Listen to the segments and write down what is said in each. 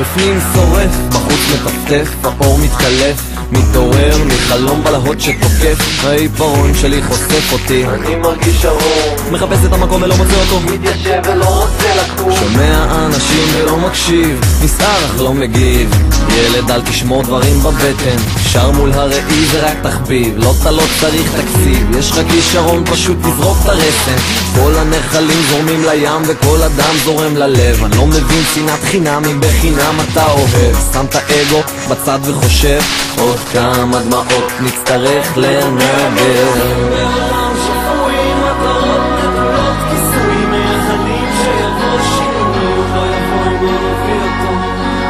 בפנים שורף, בחוץ מטפטף, האור מתקלף, מתעורר מחלום בלהות שתוקף, העיפרון שלי חושף אותי, אני מרגיש ארור, מחפש את המקום ולא מוצא אותו, מתיישב ולא רוצה לקום, שומע אנשים ולא מקשיב, נסער אך לא מגיב, ילד אל תשמור דברים בבטן, שר מול הראי זה רק תחביב, אתה לא צריך תקציב, יש לך כישרון פשוט תזרוק את הרסן, כל הנחלים זורמים לים וכל אדם זורם ללב, אני לא מבין שנאת חינם אם בחינם אתה אוהב, שם את האגו בצד וחושב עוד כמה דמעות נצטרך לנגב. בעולם שפוי מטרות נטולות כיסוי, מייחלים שיבוא שינוי, לא יבוא אם לא נביא אותו,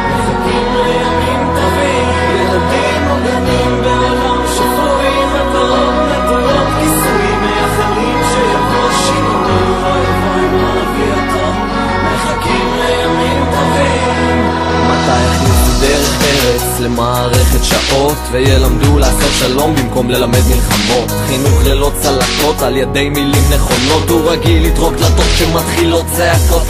מחכים לימים טובים, ילדים מוגנים. בעולם שפוי מטרות נטולות כיסוי, מייחלים שיבוא שינוי, לא יבוא אם לא נביא אותו, מחכים לימים טובים. מתי הכניסו דרך ארץ למערכת שעות וילמדו לעשות שלום במקום ללמד מלחמות, חינוך ללא צלקות על ידי מילים נכונות, הוא רגיל לתרוק דלתות שמתחילות צעקות,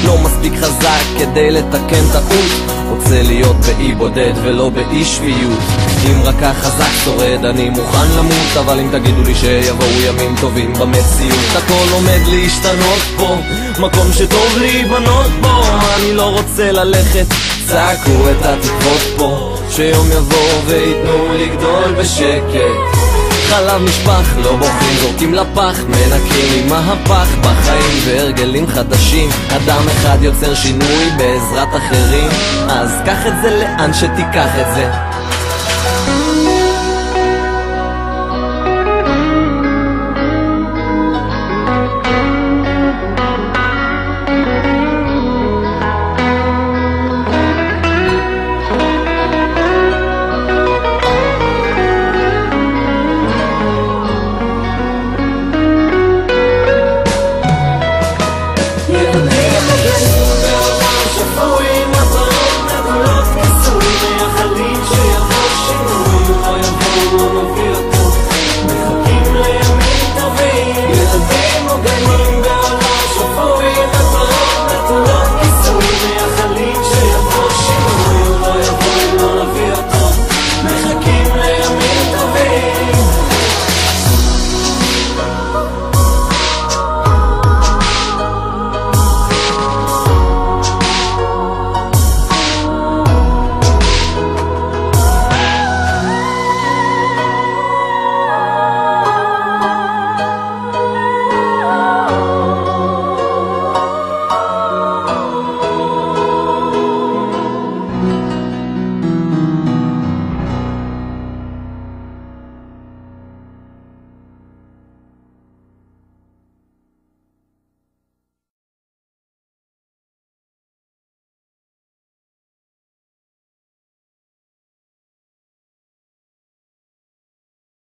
לא מספיק חזק כדי לתקן טעות, רוצה להיות באי בודד ולא באי שפיות, אם רק החזק שורד אני מוכן למות, אבל אם תגידו לי שיבואו ימים טובים במציאות, הכל עומד להשתנות פה, מקום שטוב להיבנות בו, אני לא רוצה ללכת, צעקו את התקוות פה, שיום יבוא ויתנו לגדול בשקט, חלב נשפך, לא בוכים, זורקים לפח, מנקים עם מהפך בחיים והרגלים חדשים, אדם אחד יוצר שינוי בעזרת אחרים, אז קח את זה לאן שתיקח את זה,